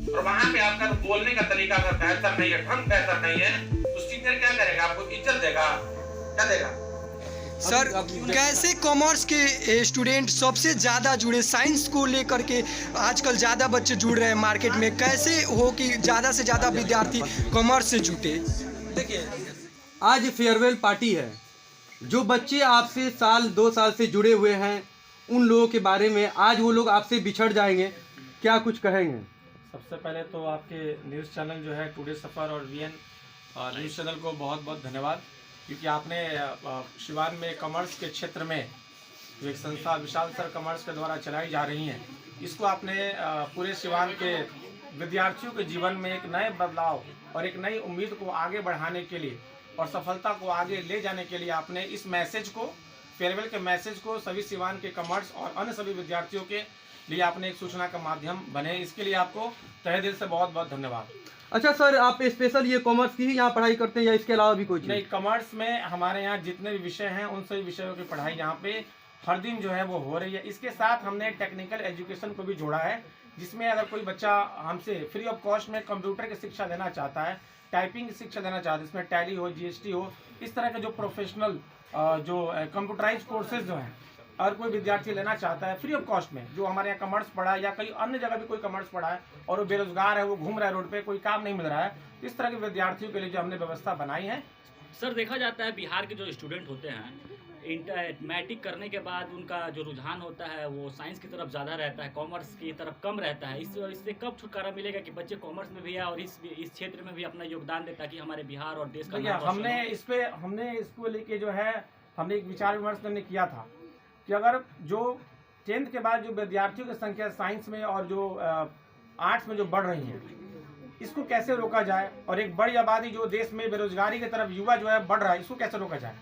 और वहां पे आपका बोलने का तरीका अगर बेहतर नहीं है, ढंग बेहतर नहीं है, तो टीचर क्या करेगा? आपको इज्जत देगा? क्या देगा? सर कैसे कॉमर्स के स्टूडेंट सबसे ज़्यादा जुड़े साइंस को लेकर के? आजकल ज़्यादा बच्चे जुड़ रहे हैं मार्केट में, कैसे हो कि ज़्यादा से ज़्यादा विद्यार्थी कॉमर्स से जुटे? देखिए, आज फेयरवेल पार्टी है। जो बच्चे आपसे साल 2 साल से जुड़े हुए हैं उन लोगों के बारे में आज वो लोग आपसे बिछड़ जाएंगे, क्या कुछ कहेंगे? सबसे पहले तो आपके न्यूज़ चैनल जो है टुडे सफ़र और वीएन न्यूज़ चैनल को बहुत बहुत धन्यवाद, क्योंकि आपने सिवान में कॉमर्स के क्षेत्र में जो एक संस्था विशाल सर कॉमर्स के द्वारा चलाई जा रही हैं, इसको आपने पूरे सिवान के विद्यार्थियों के जीवन में एक नए बदलाव और एक नई उम्मीद को आगे बढ़ाने के लिए और सफलता को आगे ले जाने के लिए आपने इस मैसेज को, फेयरवेल के मैसेज को सभी सिवान के कॉमर्स और अन्य सभी विद्यार्थियों के लिए आपने एक सूचना का माध्यम बने, इसके लिए आपको तहे दिल से बहुत बहुत धन्यवाद। अच्छा सर, आप स्पेशल ये कॉमर्स की ही यहाँ पढ़ाई करते हैं या इसके अलावा भी कोई चीज़? नहीं, कॉमर्स में हमारे यहाँ जितने भी विषय हैं उन सभी विषयों की पढ़ाई यहाँ पे हर दिन जो है वो हो रही है। इसके साथ हमने टेक्निकल एजुकेशन को भी जोड़ा है, जिसमें अगर कोई बच्चा हमसे फ्री ऑफ कॉस्ट में कंप्यूटर की शिक्षा लेना चाहता है, टाइपिंग की शिक्षा लेना चाहता है, इसमें टैली हो, जीएसटी हो, इस तरह के जो प्रोफेशनल जो कंप्यूटराइज कोर्सेज जो हैं, अगर कोई विद्यार्थी लेना चाहता है फ्री ऑफ कॉस्ट में, जो हमारे यहाँ कॉमर्स पढ़ा है या कहीं अन्य जगह भी कोई कॉमर्स पढ़ा है और वो बेरोजगार है, वो घूम रहा है रोड पे, कोई काम नहीं मिल रहा है, इस तरह के विद्यार्थियों के लिए जो हमने व्यवस्था बनाई है। सर देखा जाता है बिहार के जो स्टूडेंट होते हैं मैट्रिक करने के बाद उनका जो रुझान होता है वो साइंस की तरफ ज़्यादा रहता है, कॉमर्स की तरफ कम रहता है। इससे कब छुटकारा मिलेगा कि बच्चे कॉमर्स में भी है और इस क्षेत्र में भी अपना योगदान देता है कि हमारे बिहार और देश का नाम रोशन हो? हमने इसको लेके जो है हमने एक विचार विमर्श हमने किया था कि अगर जो 10th के बाद जो विद्यार्थियों की संख्या साइंस में और जो आर्ट्स में जो बढ़ रही है, इसको कैसे रोका जाए, और एक बड़ी आबादी जो देश में बेरोजगारी की तरफ युवा जो है बढ़ रहा है, इसको कैसे रोका जाए।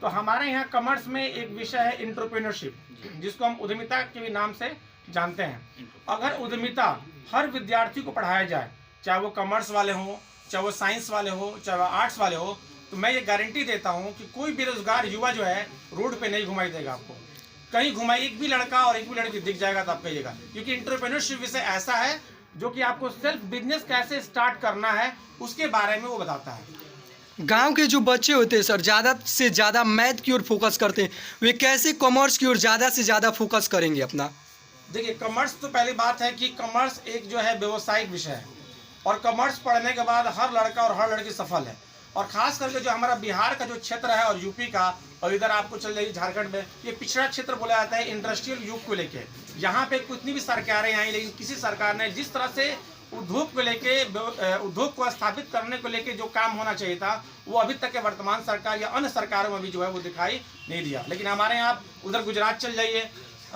तो हमारे यहाँ कॉमर्स में एक विषय है एंटरप्रेन्योरशिप, जिसको हम उद्यमिता के भी नाम से जानते हैं। अगर उद्यमिता हर विद्यार्थी को पढ़ाया जाए, चाहे वो कॉमर्स वाले हों, चाहे वो साइंस वाले हो, चाहे वो आर्ट्स वाले हो, तो मैं ये गारंटी देता हूँ कि कोई बेरोजगार युवा जो है रोड पे नहीं घुमाई देगा। आपको कहीं घुमाई एक भी लड़का और एक भी लड़की दिख जाएगा तो आप कहिएगा, क्योंकि एंटरप्रेन्योरशिप विषय ऐसा है जो कि आपको सेल्फ बिजनेस कैसे स्टार्ट करना है उसके बारे में वो बताता है। गांव के जो बच्चे होते हैं सर, ज़्यादा से ज़्यादा मैथ की ओर फोकस करते हैं, वे कैसे कॉमर्स की ओर ज़्यादा से ज़्यादा फोकस करेंगे अपना? देखिए, कॉमर्स तो पहली बात है कि कॉमर्स एक जो है व्यवसायिक विषय है, और कॉमर्स पढ़ने के बाद हर लड़का और हर लड़की सफल है। और खास करके जो हमारा बिहार का जो क्षेत्र है और यूपी का, और इधर आपको चल जाइए झारखंड में, ये पिछड़ा क्षेत्र बोला जाता है इंडस्ट्रियल युग को लेके। यहाँ पे कितनी भी सरकारें आई, लेकिन किसी सरकार ने जिस तरह से उद्योग को लेके, उद्योग को स्थापित करने को लेके जो काम होना चाहिए था, वो अभी तक के वर्तमान सरकार या अन्य सरकारों में भी जो है वो दिखाई नहीं दिया। लेकिन हमारे यहाँ उधर गुजरात चल जाइए,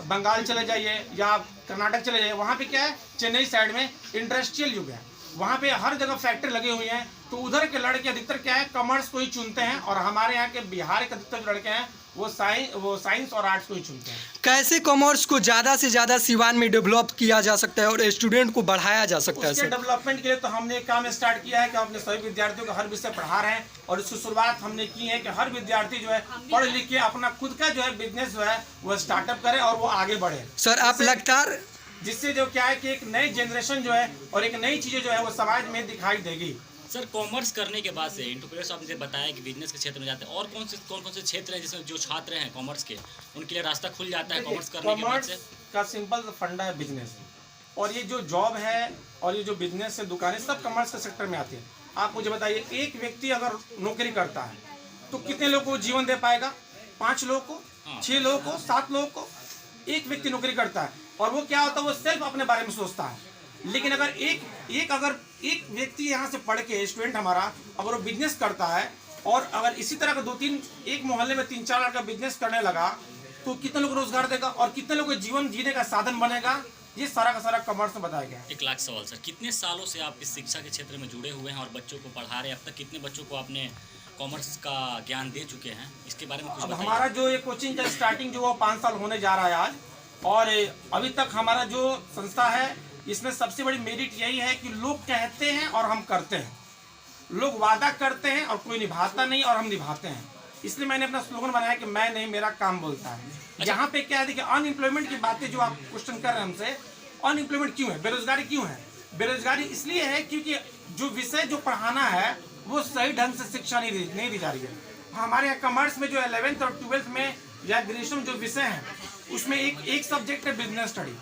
बंगाल चले जाइए या कर्नाटक चले जाइए, वहाँ पे क्या है, चेन्नई साइड में इंडस्ट्रियल युग है, वहाँ पे हर जगह फैक्ट्री लगी हुई हैं। तो उधर के लड़के अधिकतर क्या है, कॉमर्स को ही चुनते हैं, और हमारे यहाँ के बिहार के अधिकतर जो लड़के हैं वो साइंस और आर्ट्स को ही चुनते हैं। कैसे कॉमर्स को ज़्यादा से ज़्यादा सिवान में डेवलप किया जा सकता है और स्टूडेंट को बढ़ाया जा सकता है? उसके डेवलपमेंट के लिए तो हमने एक काम स्टार्ट किया है कि हम अपने सभी विद्यार्थियों को हर विषय पढ़ा रहे हैं, और इसकी शुरुआत हमने की है कि हर विद्यार्थी जो है पढ़ लिख के अपना खुद का जो है बिजनेस जो है वो स्टार्टअप करे और वो आगे बढ़े। सर आप लगातार जिससे जो क्या है कि एक नई जनरेशन जो है और एक नई चीज़ें जो है वो समाज में दिखाई देगी। सर कॉमर्स करने के बाद से एंटरप्रेन्योर्स आपने बताया कि बिजनेस के क्षेत्र में जाते हैं, और कौन से क्षेत्र हैं जिसमें जो छात्र हैं कॉमर्स के उनके लिए रास्ता खुल जाता है कॉमर्स करने के बाद से? का सिंपल फंडा है बिजनेस, और ये जो जॉब है और ये जो बिजनेस है, दुकानें, सब कॉमर्स के सेक्टर में आती है। आप मुझे बताइए, एक व्यक्ति अगर नौकरी करता है तो कितने लोगों को जीवन दे पाएगा? 5 लोगों को, 6 लोगों को, 7 लोगों को। एक व्यक्ति नौकरी करता है और वो क्या होता है, वो सिर्फ अपने बारे में सोचता है। लेकिन अगर एक व्यक्ति यहाँ से पढ़ के, स्टूडेंट हमारा, अगर वो बिजनेस करता है और अगर इसी तरह का 2-3 एक मोहल्ले में 3-4 लड़का बिजनेस करने लगा, तो कितने लोग रोजगार देगा और कितने लोगों को जीवन जीने का साधन बनेगा, ये सारा का सारा कॉमर्स में बताया गया है। 1 लाख सवाल सर, कितने सालों से आप इस शिक्षा के क्षेत्र में जुड़े हुए हैं और बच्चों को पढ़ा रहे हैं? अब तक कितने बच्चों को आपने कॉमर्स का ज्ञान दे चुके हैं, इसके बारे में कुछ बताइए। हमारा जो ये कोचिंग का स्टार्टिंग जो वो 5 साल होने जा रहा है आज, और अभी तक हमारा जो संस्था है, इसमें सबसे बड़ी मेरिट यही है कि लोग कहते हैं और हम करते हैं। लोग वादा करते हैं और कोई निभाता नहीं, और हम निभाते हैं। इसलिए मैंने अपना स्लोगन बनाया कि मैं नहीं, मेरा काम बोलता है। यहाँ पे क्या है, देखिए, अनएम्प्लॉयमेंट की बातें जो आप क्वेश्चन कर रहे हैं हमसे, अनएम्प्लॉयमेंट क्यों है, बेरोजगारी क्यों है? बेरोजगारी इसलिए है क्योंकि जो विषय जो पढ़ाना है वो सही ढंग से शिक्षा नहीं दी जा रही है। हमारे यहाँ कॉमर्स में जो 11th और 12th में या ग्रेजुएशन में जो विषय हैं उसमें एक सब्जेक्ट है बिजनेस स्टडी।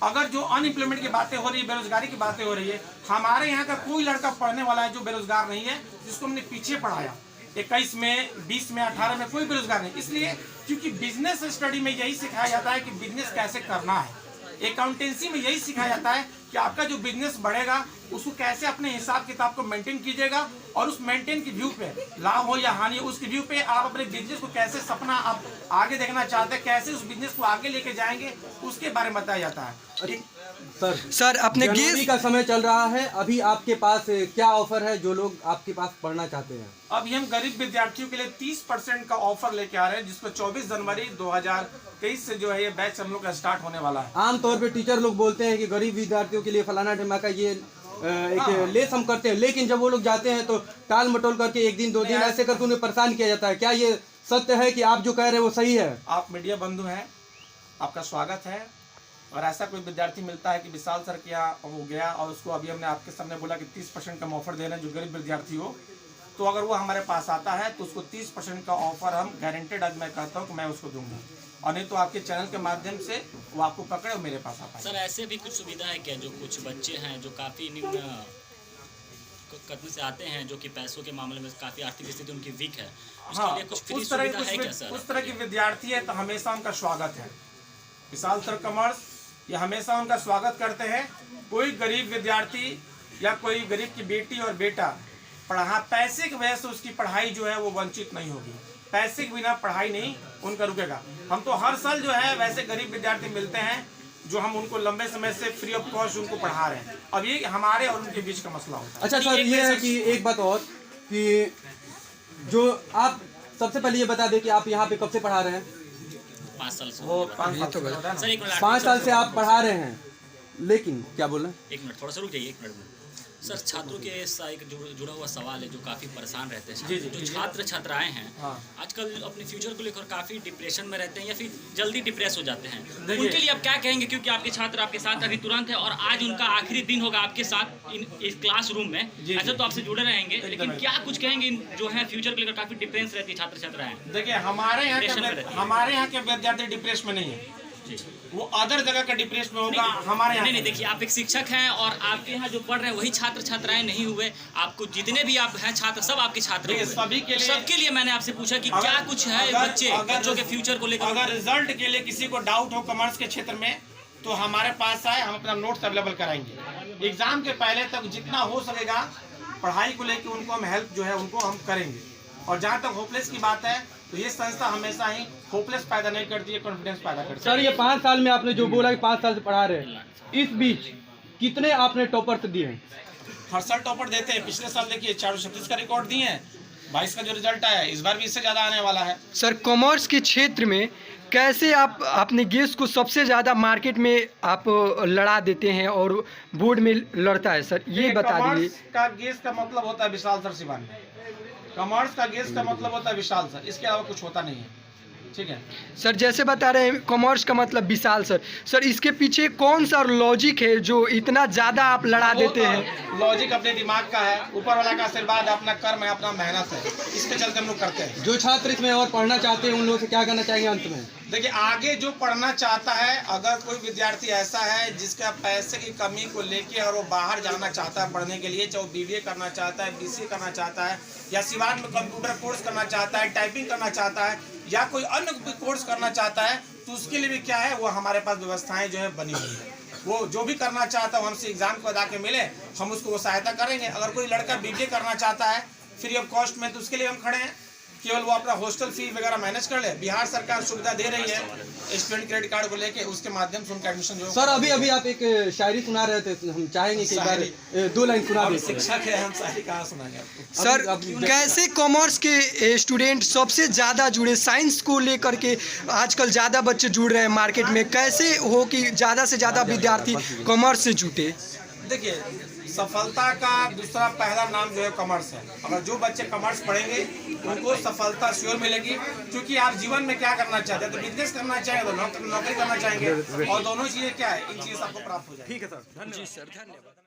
अगर जो अनएम्प्लॉयमेंट की बातें हो रही है, बेरोजगारी की बातें हो रही है, हमारे यहाँ का कोई लड़का पढ़ने वाला है जो बेरोजगार नहीं है, जिसको हमने पीछे पढ़ाया 21 में, 20 में, 18 में कोई बेरोजगार नहीं। इसलिए क्योंकि बिजनेस स्टडी में यही सिखाया जाता है कि बिजनेस कैसे करना है। अकाउंटेंसी में यही सिखाया जाता है कि आपका जो बिजनेस बढ़ेगा उसको कैसे अपने हिसाब किताब को मेंटेन कीजिएगा, और उस मेंटेन की व्यू पे लाभ हो या हानि हो उसकी व्यू पे आप अपने बिजनेस को कैसे सपना आप आगे देखना चाहते हैं, कैसे उस बिजनेस को आगे लेके जाएंगे, उसके बारे में बताया जाता है। सर अपने जनवरी का समय चल रहा है, अभी आपके पास क्या ऑफर है जो लोग आपके पास पढ़ना चाहते हैं? अभी हम गरीब विद्यार्थियों के लिए 30% का ऑफर लेके आ रहे हैं, जिसको 24 जनवरी 2023 से जो है ये बैच हम लोग का स्टार्ट होने वाला है। आमतौर पे टीचर लोग बोलते हैं कि गरीब विद्यार्थियों के लिए फलाना ढिमाका ये एक लेस हम करते हैं, लेकिन जब वो लोग जाते हैं तो टाल मटोल करके 1 दिन 2 दिन ऐसे करके उन्हें परेशान किया जाता है। क्या ये सत्य है कि आप जो कह रहे हैं वो सही है? आप मीडिया बंधु हैं, आपका स्वागत है। और ऐसा कोई विद्यार्थी मिलता है कि विशाल सर के यहाँ वो गया और उसको अभी हमने आपके सामने बोला कि 30% का ऑफर दे रहे हैं जो गरीब विद्यार्थी हो, तो अगर वो हमारे पास आता है तो उसको 30% का ऑफर हम गारंटेड, आज मैं कहता हूँ कि मैं उसको दूंगा, और नहीं तो आपके चैनल के माध्यम से वो आपको पकड़े और मेरे पास आता है। सर ऐसे भी कुछ सुविधा है क्या, जो कुछ बच्चे हैं जो काफ़ी निम्न कदम से आते हैं, जो कि पैसों के मामले में काफ़ी आर्थिक स्थिति उनकी वीक है, उसके लिए कुछ फ्री सुविधा है क्या सर? उस तरह के विद्यार्थी है तो हमेशा उनका स्वागत है। विशाल सर कॉमर्स ये हमेशा उनका स्वागत करते हैं। कोई गरीब विद्यार्थी या कोई गरीब की बेटी और बेटा पैसे की वजह से उसकी पढ़ाई जो है वो वंचित नहीं होगी। पैसे के बिना पढ़ाई नहीं उनका रुकेगा। हम तो हर साल जो है वैसे गरीब विद्यार्थी मिलते हैं जो हम उनको लंबे समय से फ्री ऑफ कॉस्ट उनको पढ़ा रहे हैं। अब ये हमारे और उनके बीच का मसला होता है। अच्छा सर, ये है कि एक बात और कि जो आप सबसे पहले ये बता दें कि आप यहाँ पे कब से पढ़ा रहे हैं? 5 साल से। वो 5 सर 1 मिनट, 5 साल से आप पढ़ा रहे हैं, लेकिन क्या बोल रहे हैं? 1 मिनट थोड़ा सा रुक जाइए, 1 मिनट में। सर छात्रों के साथ एक जुड़ा हुआ सवाल है जो काफ़ी परेशान रहते हैं। जो छात्र छात्राएं हैं आजकल अपने फ्यूचर को लेकर काफ़ी डिप्रेशन में रहते हैं या फिर जल्दी डिप्रेस हो जाते हैं, उनके लिए आप क्या कहेंगे? क्योंकि आपके छात्र आपके साथ अभी तुरंत है और आज उनका आखिरी दिन होगा आपके साथ इस क्लासरूम में, ऐसे तो आपसे जुड़े रहेंगे, लेकिन क्या कुछ कहेंगे जो है फ्यूचर को लेकर काफ़ी डिप्रेस रहती है छात्र छात्राएं? देखिए हमारे यहाँ के विद्यार्थी डिप्रेस में नहीं है, वो अदर जगह का डिप्रेस में होगा। हमारे यहाँ नहीं, देखिए आप एक शिक्षक हैं और आपके यहाँ जो पढ़ रहे हैं वही छात्र छात्राएं नहीं हुए। आपको जितने भी आप हैं छात्र सब आपके छात्र हुए। सभी के लिए, सबके लिए मैंने आपसे पूछा कि क्या कुछ है बच्चों के फ्यूचर को लेकर। अगर रिजल्ट के लिए किसी को डाउट हो कॉमर्स के क्षेत्र में तो हमारे पास आए, हम अपना नोट्स अवेलेबल कराएंगे। एग्जाम के पहले तक जितना हो सकेगा पढ़ाई को लेकर उनको हम हेल्प जो है उनको हम करेंगे। और जहाँ तक होपलेस की बात है तो ये संस्था हमेशा ही होपलेस पैदा नहीं करती है, कॉन्फिडेंस पैदा करती है। सर ये 5 साल में आपने जो बोला कि 5 साल से पढ़ा रहे हैं, इस बीच कितने आपने टॉपर्स दिए हैं? हर साल टॉपर देते हैं। पिछले साल देखिए 436 का रिकॉर्ड दिए हैं, 22 का जो रिजल्ट आया इस बार भी इससे ज़्यादा आने वाला है। सर कॉमर्स के क्षेत्र में कैसे आप अपने गेस को सबसे ज़्यादा मार्केट में आप लड़ा देते हैं और बोर्ड में लड़ता है सर, ये बता दीजिए। कॉमर्स का गेस का मतलब होता है विशाल सर शिवानी, कॉमर्स का गेस का मतलब होता है विशाल सर, इसके अलावा कुछ होता नहीं है। ठीक है सर, जैसे बता रहे हैं कॉमर्स का मतलब विशाल सर इसके पीछे कौन सा लॉजिक है जो इतना ज़्यादा आप लड़ा देते हैं? लॉजिक अपने दिमाग का है, ऊपर वाला का आशीर्वाद, अपना कर्म है, अपना मेहनत है, इसके चलते हम लोग करते हैं। जो छात्र इसमें और पढ़ना चाहते हैं उन लोगों से क्या कहना चाहेंगे अंत में? देखिए आगे जो पढ़ना चाहता है, अगर कोई विद्यार्थी ऐसा है जिसका पैसे की कमी को लेके और वो बाहर जाना चाहता है पढ़ने के लिए, चाहे वो BBA करना चाहता है, BCA करना चाहता है, या सिवान में कंप्यूटर कोर्स करना चाहता है, टाइपिंग करना चाहता है, या कोई अन्य कोर्स करना चाहता है, तो उसके लिए भी क्या है वो हमारे पास व्यवस्थाएं जो है बनी हुई है। वो जो भी करना चाहता है वो हमसे एग्जाम को अदा के मिले, हम उसको वो सहायता करेंगे। अगर कोई लड़का BBA करना चाहता है फ्री ऑफ कॉस्ट में तो उसके लिए हम खड़े हैं, केवल वो अपना हॉस्टल फी वगैरह मैनेज कर ले। बिहार सरकार सुविधा दे रही है स्टूडेंट क्रेडिट कार्ड को लेके, उसके माध्यम से उनका एडमिशन जो। सर अभी आप एक शायरी सुना रहे थे, हम चाहेंगे कि एक बार 2 लाइन सुना दीजिए। शिक्षक है, हम शायरी कहाँ सुनाएंगे आपको। सर कैसे कॉमर्स के स्टूडेंट सबसे ज़्यादा जुड़े, साइंस को लेकर के आजकल ज़्यादा बच्चे जुड़ रहे हैं मार्केट में, कैसे हो कि ज़्यादा से ज़्यादा विद्यार्थी कॉमर्स से जुटे? देखिए सफलता का दूसरा पहला नाम जो है कॉमर्स है। अगर जो बच्चे कॉमर्स पढ़ेंगे उनको सफलता श्योर मिलेगी, क्योंकि आप जीवन में क्या करना चाहते हैं, तो बिजनेस करना चाहेंगे तो नौकरी करना चाहेंगे, और दोनों चीज़ें क्या है, इन चीज़ आपको प्राप्त हो जाएगी। ठीक है सर, धन्यवाद। जी सर, धन्यवाद।